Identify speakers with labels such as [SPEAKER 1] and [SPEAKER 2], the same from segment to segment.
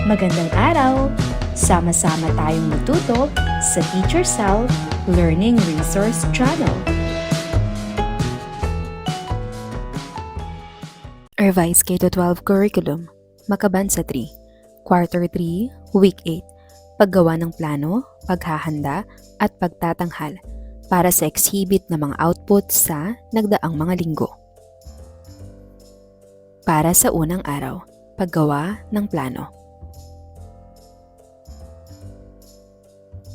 [SPEAKER 1] Magandang araw! Sama-sama tayong matuto sa Teacher Sal Learning Resource Channel.
[SPEAKER 2] Revised K-12 Curriculum, Makabansa 3, Quarter 3, Week 8, Paggawa ng plano, paghahanda, at pagtatanghal para sa exhibit ng mga output sa nagdaang mga linggo. Para sa unang araw, paggawa ng plano.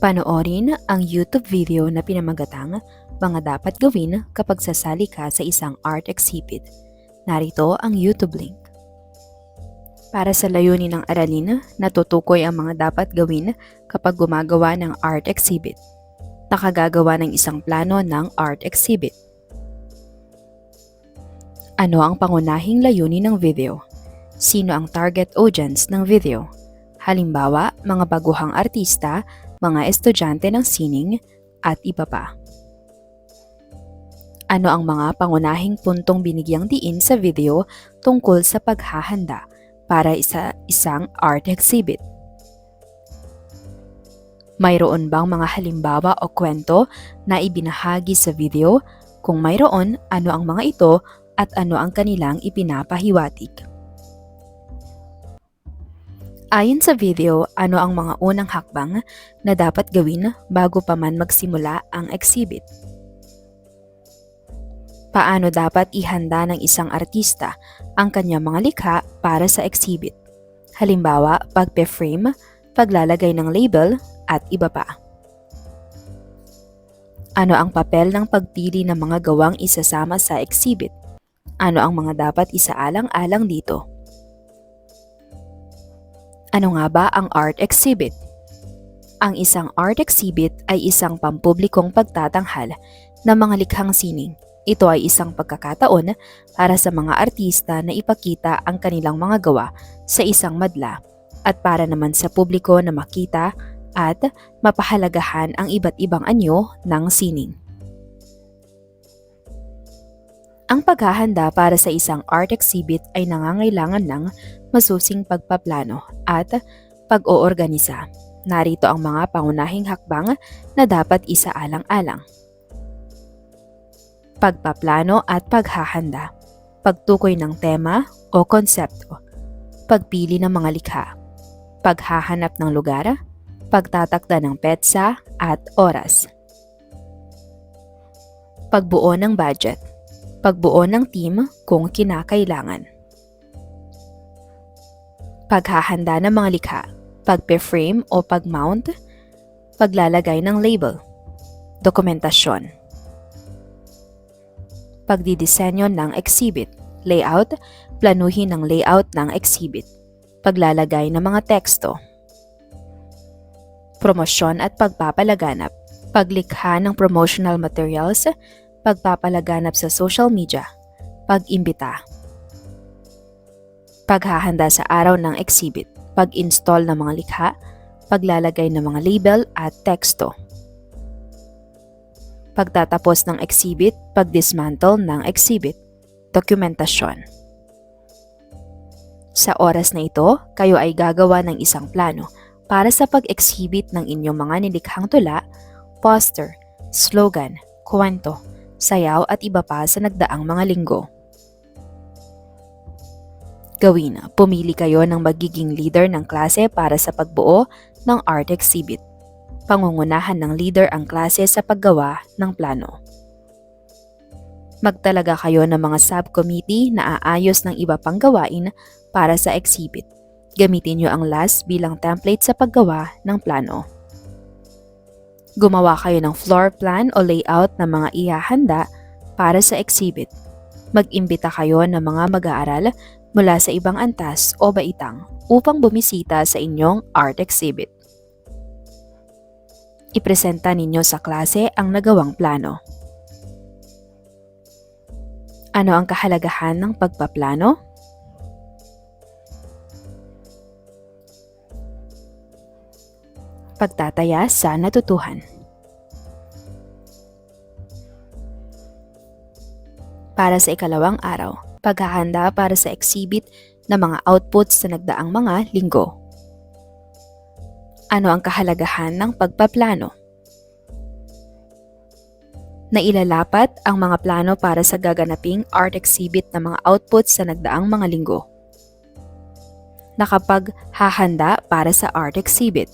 [SPEAKER 2] Panoorin ang YouTube video na pinamagatang mga dapat gawin kapag sasali ka sa isang art exhibit. Narito ang YouTube link. Para sa layunin ng aralin, natutukoy ang mga dapat gawin kapag gumagawa ng art exhibit. Nakagagawa ng isang plano ng art exhibit. Ano ang pangunahing layunin ng video? Sino ang target audience ng video? Halimbawa, mga baguhang artista, mga estudyante ng sining, at iba pa. Ano ang mga pangunahing puntong binigyang diin sa video tungkol sa paghahanda para sa isang art exhibit? Mayroon bang mga halimbawa o kwento na ibinahagi sa video? Kung mayroon, ano ang mga ito at ano ang kanilang ipinapahiwatig? Ayon sa video, ano ang mga unang hakbang na dapat gawin bago pa man magsimula ang exhibit? Paano dapat ihanda ng isang artista ang kanyang mga likha para sa exhibit? Halimbawa, pagpe-frame, paglalagay ng label, at iba pa. Ano ang papel ng pagpili ng mga gawang isasama sa exhibit? Ano ang mga dapat isaalang-alang dito? Ano nga ba ang art exhibit? Ang isang art exhibit ay isang pampublikong pagtatanghal ng mga likhang sining. Ito ay isang pagkakataon para sa mga artista na ipakita ang kanilang mga gawa sa isang madla at para naman sa publiko na makita at mapahalagahan ang iba't ibang anyo ng sining. Ang paghahanda para sa isang art exhibit ay nangangailangan ng masusing pagpaplano at pag-oorganisa. Narito ang mga pangunahing hakbang na dapat isaalang-alang. Pagpaplano at paghahanda. Pagtukoy ng tema o konsepto. Pagpili ng mga likha. Paghahanap ng lugar. Pagtatakda ng petsa at oras. Pagbuo ng budget. Pagbuo ng team kung kinakailangan. Paghahanda ng mga likha, pagpe-frame o pag-mount, paglalagay ng label, dokumentasyon, pagdidisenyo ng exhibit, layout, planuhin ng layout ng exhibit, paglalagay ng mga teksto, promosyon at pagpapalaganap, paglikha ng promotional materials, pagpapalaganap sa social media, pag-imbita. Paghahanda sa araw ng exhibit, pag-install ng mga likha, paglalagay ng mga label at teksto. Pagtatapos ng exhibit, pag-dismantle ng exhibit, dokumentasyon. Sa oras na ito, kayo ay gagawa ng isang plano para sa pag-exhibit ng inyong mga nilikhang tula, poster, slogan, kwento, sayaw at iba pa sa nagdaang mga linggo. Gawin, pumili kayo ng magiging leader ng klase para sa pagbuo ng art exhibit. Pangungunahan ng leader ang klase sa paggawa ng plano. Magtalaga kayo ng mga subcommittee na aayos ng iba pang gawain para sa exhibit. Gamitin nyo ang last bilang template sa paggawa ng plano. Gumawa kayo ng floor plan o layout ng mga ihahanda para sa exhibit. Mag-imbita kayo ng mga mag-aaral mula sa ibang antas o baitang upang bumisita sa inyong art exhibit. Ipresenta ninyo sa klase ang nagawang plano. Ano ang kahalagahan ng pagpaplano? Pagtataya sa natutuhan. Para sa ikalawang araw, paghahanda para sa exhibit ng mga outputs sa nagdaang mga linggo. Ano ang kahalagahan ng pagpaplano? Nailalapat ang mga plano para sa gaganaping art exhibit na mga outputs sa nagdaang mga linggo. Nakapaghahanda para sa art exhibit.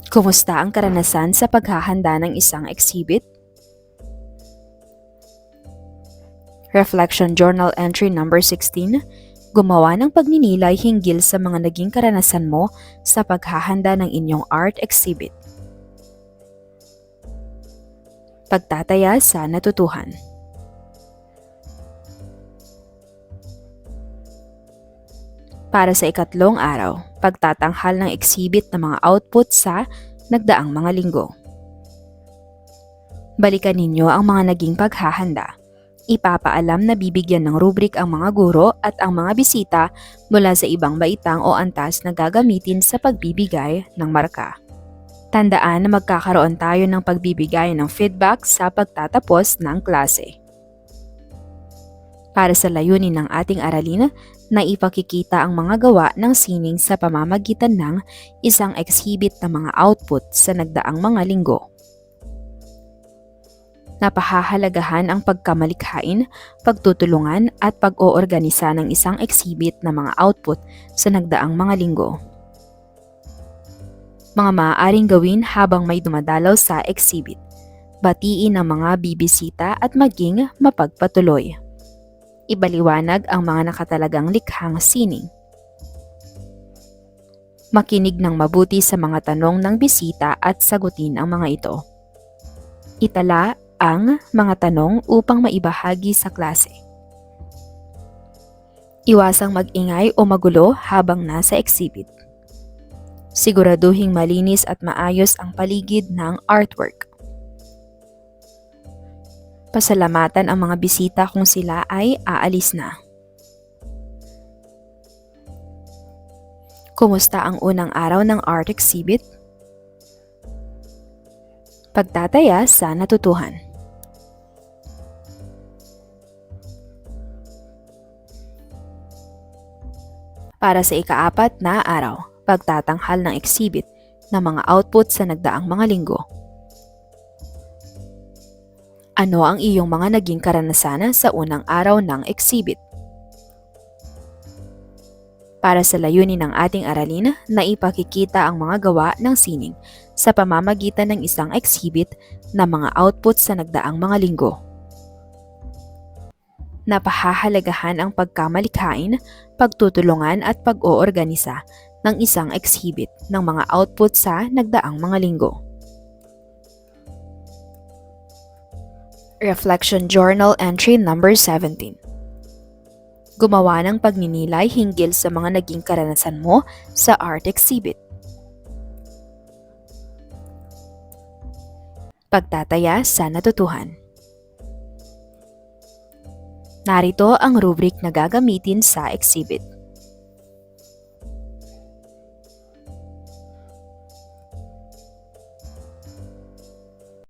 [SPEAKER 2] Kumusta ang karanasan sa paghahanda ng isang exhibit? Reflection Journal Entry number 16. Gumawa ng pagninilay hinggil sa mga naging karanasan mo sa paghahanda ng inyong art exhibit. Pagtataya sa natutuhan. Para sa ikatlong araw, pagtatanghal ng exhibit ng mga output sa nagdaang mga linggo. Balikan ninyo ang mga naging paghahanda. Ipapaalam na bibigyan ng rubrik ang mga guro at ang mga bisita mula sa ibang baitang o antas na gagamitin sa pagbibigay ng marka. Tandaan na magkakaroon tayo ng pagbibigay ng feedback sa pagtatapos ng klase. Para sa layunin ng ating aralin, na ipakikita ang mga gawa ng sining sa pamamagitan ng isang exhibit ng mga output sa nagdaang mga linggo. Napahahalagahan ang pagkamalikhain, pagtutulungan at pag-oorganisa ng isang exhibit ng mga output sa nagdaang mga linggo. Mga maaaring gawin habang may dumadalaw sa exhibit. Batiin ang mga bibisita at maging mapagpatuloy. Ibaliwanag ang mga nakatalagang likhang sining. Makinig ng mabuti sa mga tanong ng bisita at sagutin ang mga ito. Itala ang mga tanong upang maibahagi sa klase. Iwasang mag-ingay o magulo habang nasa exhibit. Siguraduhing malinis at maayos ang paligid ng artwork. Pasalamatan ang mga bisita kung sila ay aalis na. Kumusta ang unang araw ng art exhibit? Pagtataya sa natutuhan. Para sa ikaapat na araw, pagtatanghal ng exhibit ng mga output sa nagdaang mga linggo. Ano ang iyong mga naging karanasan sa unang araw ng exhibit? Para sa layunin ng ating aralin, na ipakikita ang mga gawa ng sining sa pamamagitan ng isang exhibit na mga output sa nagdaang mga linggo. Napahahalagahan ang pagkamalikhain, pagtutulungan at pag-oorganisa ng isang exhibit ng mga output sa nagdaang mga linggo. Reflection Journal Entry number 17. Gumawa ng pagninilay hinggil sa mga naging karanasan mo sa art exhibit. Pagtataya sa natutuhan. Narito ang rubrik na gagamitin sa exhibit.